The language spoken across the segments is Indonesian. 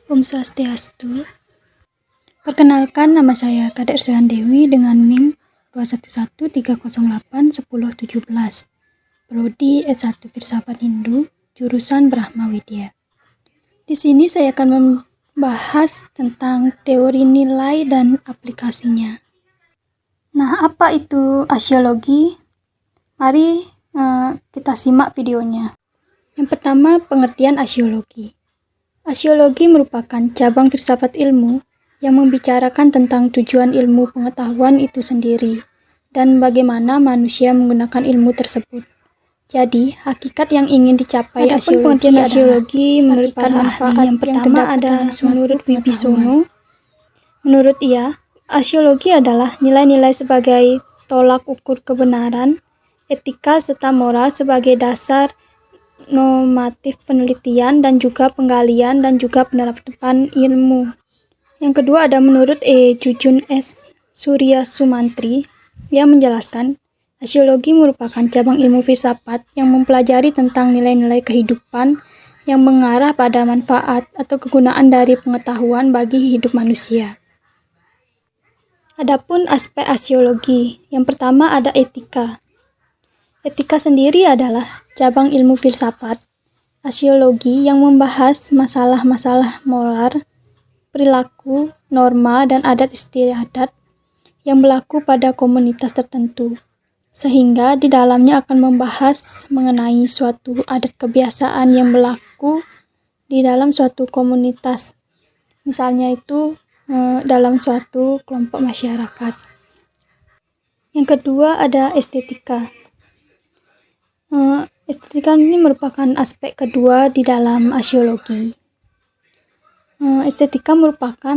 Om Swastiastu. Perkenalkan, nama saya Kadek Suhan Dewi dengan NIM 21130810117. Prodi S1 Filsafat Hindu, jurusan Brahma Widya. Di sini saya akan membahas tentang teori nilai dan aplikasinya. Nah, apa itu aksiologi? Mari kita simak videonya. Yang pertama, pengertian aksiologi. Aksiologi merupakan cabang filsafat ilmu yang membicarakan tentang tujuan ilmu pengetahuan itu sendiri dan bagaimana manusia menggunakan ilmu tersebut. Jadi, hakikat yang ingin dicapai aksiologi menurut para ahli yang pertama ada menurut Wibisono. Menurut ia, aksiologi adalah nilai-nilai sebagai tolak ukur kebenaran, etika serta moral sebagai dasar normatif penelitian dan juga penggalian dan juga penerapan ilmu. Yang kedua ada menurut Jujun S. Surya Sumantri yang menjelaskan aksiologi merupakan cabang ilmu filsafat yang mempelajari tentang nilai-nilai kehidupan yang mengarah pada manfaat atau kegunaan dari pengetahuan bagi hidup manusia. Adapun aspek aksiologi, yang pertama ada etika. Etika sendiri adalah cabang ilmu filsafat aksiologi yang membahas masalah-masalah moral, perilaku, norma, dan adat istiadat yang berlaku pada komunitas tertentu, sehingga di dalamnya akan membahas mengenai suatu adat kebiasaan yang berlaku di dalam suatu komunitas, misalnya itu dalam suatu kelompok masyarakat. Yang kedua ada estetika. Estetika ini merupakan aspek kedua di dalam aksiologi. Estetika merupakan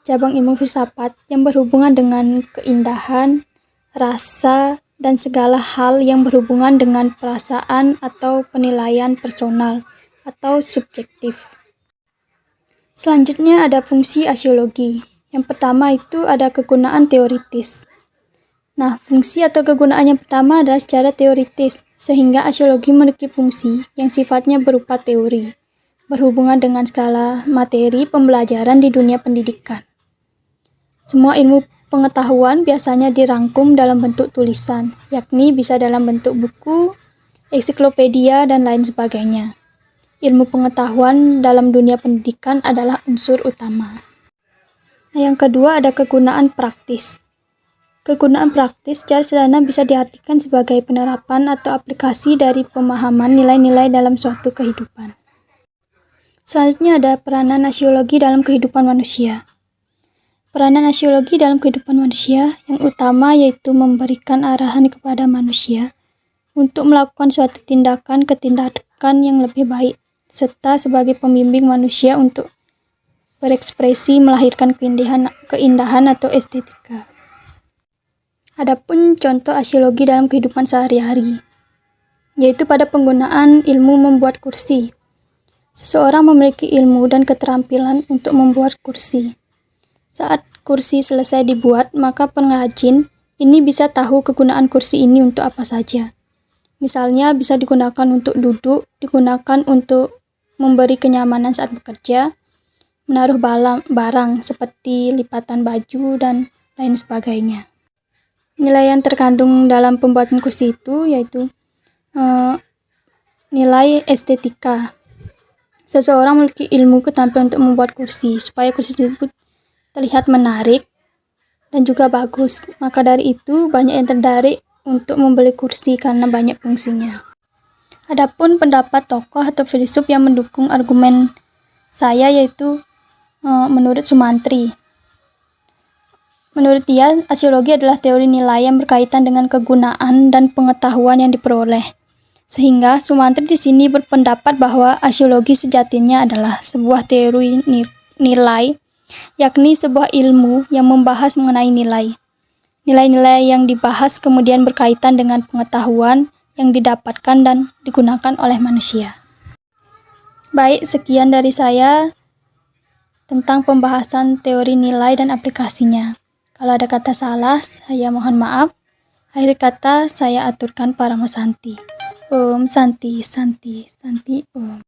cabang ilmu filsafat yang berhubungan dengan keindahan, rasa, dan segala hal yang berhubungan dengan perasaan atau penilaian personal atau subjektif. Selanjutnya ada fungsi aksiologi. Yang pertama itu ada kegunaan teoritis. Nah, fungsi atau kegunaan yang pertama adalah secara teoritis, sehingga aksiologi memiliki fungsi yang sifatnya berupa teori, berhubungan dengan skala materi pembelajaran di dunia pendidikan. Semua ilmu pengetahuan biasanya dirangkum dalam bentuk tulisan, yakni bisa dalam bentuk buku, ensiklopedia, dan lain sebagainya. Ilmu pengetahuan dalam dunia pendidikan adalah unsur utama. Nah, yang kedua ada kegunaan praktis. Kegunaan praktis secara sederhana bisa diartikan sebagai penerapan atau aplikasi dari pemahaman nilai-nilai dalam suatu kehidupan. Selanjutnya ada peranan aksiologi dalam kehidupan manusia. Peranan aksiologi dalam kehidupan manusia yang utama yaitu memberikan arahan kepada manusia untuk melakukan suatu tindakan yang lebih baik, serta sebagai pembimbing manusia untuk berekspresi melahirkan keindahan atau estetika. Adapun contoh aksiologi dalam kehidupan sehari-hari, yaitu pada penggunaan ilmu membuat kursi. Seseorang memiliki ilmu dan keterampilan untuk membuat kursi. Saat kursi selesai dibuat, maka pengrajin ini bisa tahu kegunaan kursi ini untuk apa saja. Misalnya bisa digunakan untuk duduk, digunakan untuk memberi kenyamanan saat bekerja, menaruh barang seperti lipatan baju, dan lain sebagainya. Nilai yang terkandung dalam pembuatan kursi itu yaitu nilai estetika. Seseorang memiliki ilmu keterampilan untuk membuat kursi supaya kursi tersebut terlihat menarik dan juga bagus. Maka dari itu banyak yang tertarik untuk membeli kursi karena banyak fungsinya. Adapun pendapat tokoh atau filsuf yang mendukung argumen saya yaitu menurut Sumantri. Menurut dia, aksiologi adalah teori nilai yang berkaitan dengan kegunaan dan pengetahuan yang diperoleh. Sehingga Sumantri di sini berpendapat bahwa aksiologi sejatinya adalah sebuah teori nilai, yakni sebuah ilmu yang membahas mengenai nilai. Nilai-nilai yang dibahas kemudian berkaitan dengan pengetahuan yang didapatkan dan digunakan oleh manusia. Baik, sekian dari saya tentang pembahasan teori nilai dan aplikasinya. Kalau ada kata salah, saya mohon maaf. Akhir kata saya aturkan Parama Santi. Om Santi Santi Santi Om.